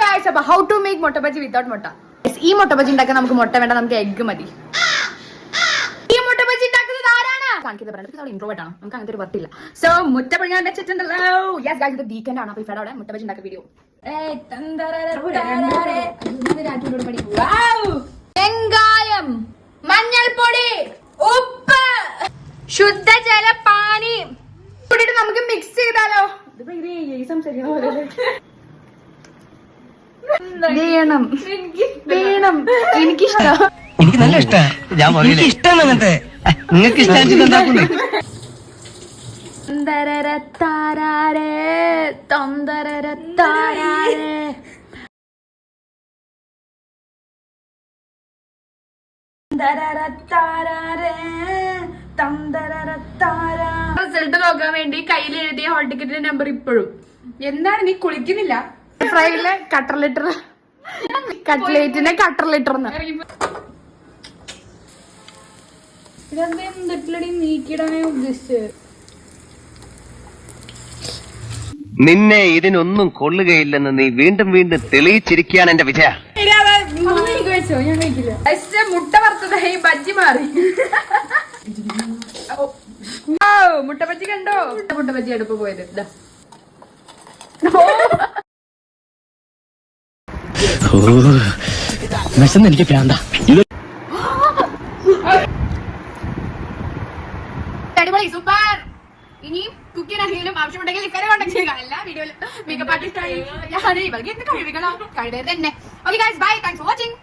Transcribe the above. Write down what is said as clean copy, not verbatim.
guys, about how to make മുട്ട bajji without മുട്ട. ഈ മുട്ട ബജി ഉണ്ടാക്കാൻ നമുക്ക് മുട്ട വേണ്ട, നമുക്ക് എഗ് മതി. ഈ മുട്ട ബജി ഉണ്ടാക്കുന്നത് ആരാണ് കാണിക്കുന്നത് പറയുന്നത് ഇൻട്രോവേർട്ട് ആണ്, നമുക്ക് അങ്ങനത്തെ ഒരു വർത്തില്ല. സോ മുട്ട പൊഴിയാൻ വെച്ചിട്ടുണ്ടല്ലോ. യെസ് ഗൈസ്, ഇത് വീക്കെൻഡ് ആണ്. അപ്പൊ ഇവിടെ അവിടെ മുട്ട ബജി ഉണ്ടാക്കുന്ന വീഡിയോ. വെങ്കായം, മഞ്ഞൾപ്പൊടി, ഉപ്പ്, ശുദ്ധജല പാനി കൂടിയിട്ട് നമുക്ക് മിക്സ് ചെയ്താലോ. വേണം വേണം, എനിക്കിഷ്ടം, എനിക്ക് നല്ല ഇഷ്ടമാണ്. എനിക്ക് ഇഷ്ടമാണ് അങ്ങനത്തെ. നിങ്ങൾക്ക് ഇഷ്ടം റിസൾട്ട് നോക്കാൻ വേണ്ടി കയ്യിൽ എഴുതിയ ഹോൾ ടിക്കറ്റിന്റെ നമ്പർ ഇപ്പോഴും. എന്താണ് നീ കുളിക്കുന്നില്ല? ഫ്രൈയിലെ കട്ടർ ലിറ്റർ, കട്ട്ലേറ്റിന്റെ കട്ടർ ലിറ്റർ നീക്കിടാനേ ഉദ്ദേശിച്ചത്. നിന്നെ ഇതിനൊന്നും കൊള്ളുകയില്ലെന്ന് നീ വീണ്ടും വീണ്ടും തെളിയിച്ചിരിക്കുകയാണ് എന്റെ വിജയ. മുട്ട വറുത്തതായി ബജ്ജി മാറി. മുട്ട ബജ്ജി കണ്ടോ? മുട്ട ബജ്ജി അടുപ്പ് പോയത്. എനിക്ക് പ്രാന്ത. അടിപൊളി, സൂപ്പർ. ഇനി കുക്കിംഗ് ആണെങ്കിലും ആവശ്യമുണ്ടെങ്കിൽ ഇക്കരെ കോണ്ടാക്ട് ചെയ്യുക. എല്ലാ വീഡിയോയിലും മേക്കപ്പ് ആർട്ടിസ്റ്റ് ആയി കഴിവുകളോ കഴിവ് തന്നെ. Okay guys, bye, thanks for watching.